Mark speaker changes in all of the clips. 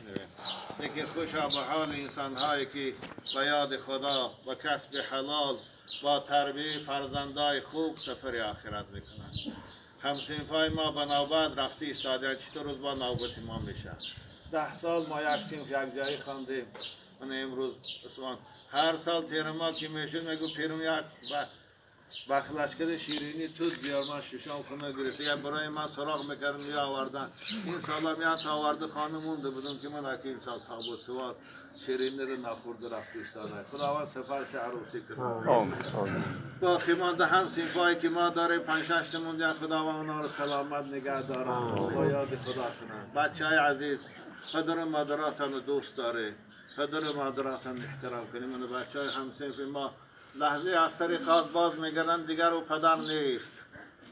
Speaker 1: میشنویم. یکی خوشا به حال انسان هایی که با یاد خدا و کسب حلال با تربیه فرزندای خوب سفر آخرت میکنند. همسنفای ما به نوبت رفته ایستادن، چطور روز با نوبت ما میشه. 10 سال ما یک صنف یک جایی خواندیم. من امروز اسمان هر سال تیر ما که میشد میگو پیرم یک بخلشکده شیرینی توت بیار، من ششم خونه گرفته یا برای من سراغ میکردم یا آوردن. این سال هم یا تا آورده خانه مونده بودم که من اکی این سال تابو سوار شیرینی رو نخورده رفته ایستاده. خداوند سفرش عروسی کنه. باقی مانده هم صنفایی که ما داریم 5-6 مونده، خداوند اونا رو سلامت نگه دارن با یاد خدا کنن. بچه های عزیز، پدر و مادراتان رو دوست داره، پدر و مادراتان احترام کنیم. من بچه های هم صنف ما لحظه از سریقات باز میگردن دیگر او پدر نیست.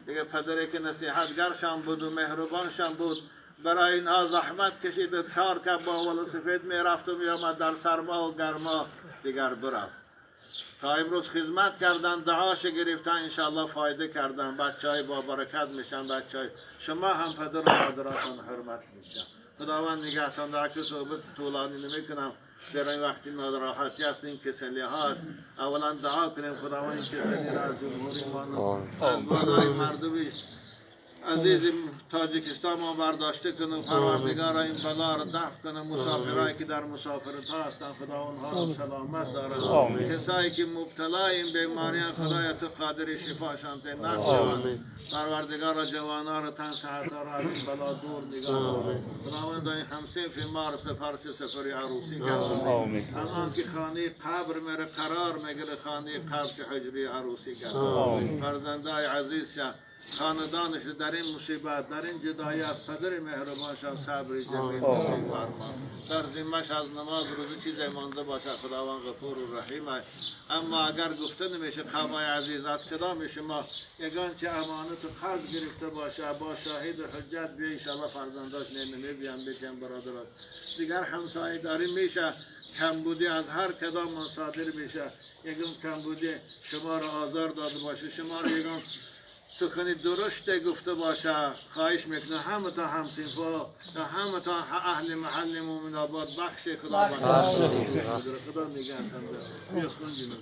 Speaker 1: دیگه پدری که نصیحتگرشان بود و مهربانشان بود، برای اینها زحمت کشید و 4 کب با ولسفید میرفت و میامد در سرما و گرما دیگر برفت. تا امروز خدمت کردن، دعاش گرفتن، انشاءالله فایده کردن. بچه های با برکت میشن. بچه های شما هم پدر و مادراتان حرمت میشن. خداوند نگهتان داره. که صحبت طولانی نمیکنم، در این وقتی ناراحتی هست، این کسلی هست. اولا دعا کنیم خداوند این کسلی را از جمهوری ما، از بالای مردمی عزیز تاجیکستان ما برداشته کنه. پروردگار این بلا را دفع کنه. مسافرایی که در مسافرت ها هستن خدا اونها را سلامت داره. کسایی که مبتلا این بیماری خدای تو قادر شفاشان ته نشوند. پروردگار جوانان را تن صحت را از این بلا دور نگاه داره. خداوند این همصنف ما را سفر عروسی کرده. الان که خانه قبر میره قرار میگیره، خانه قبر که حجری عروسی کرده. فرزندای عزیز خاندانش در این مصیبت، در این جدایی از پدر مهربانشان صبر جمیل نصیب فرما. در ذمه‌اش از نماز روزی چیزی مانده باشه، خداوند غفور و رحیم است. اما اگر گفته نمیشه قومای عزیز از کدام شما یگان چه امانت و قرض گرفته باشه با شاهد و حجت بیا، انشاءالله فرزنداش نمیبیان بکن برادرات. دیگر همسایه داری میشه، کمبودی از هر کدام صادر میشه. یگان کمبودی شما را آزار داده باشه، شما را یگان سخنی درشت گفته باشه، خواهش میکنه همه تا همصنفا تا همه تا اهل محل مومن آباد بخش خدا خدا نگهتان داره. بیا خوندیم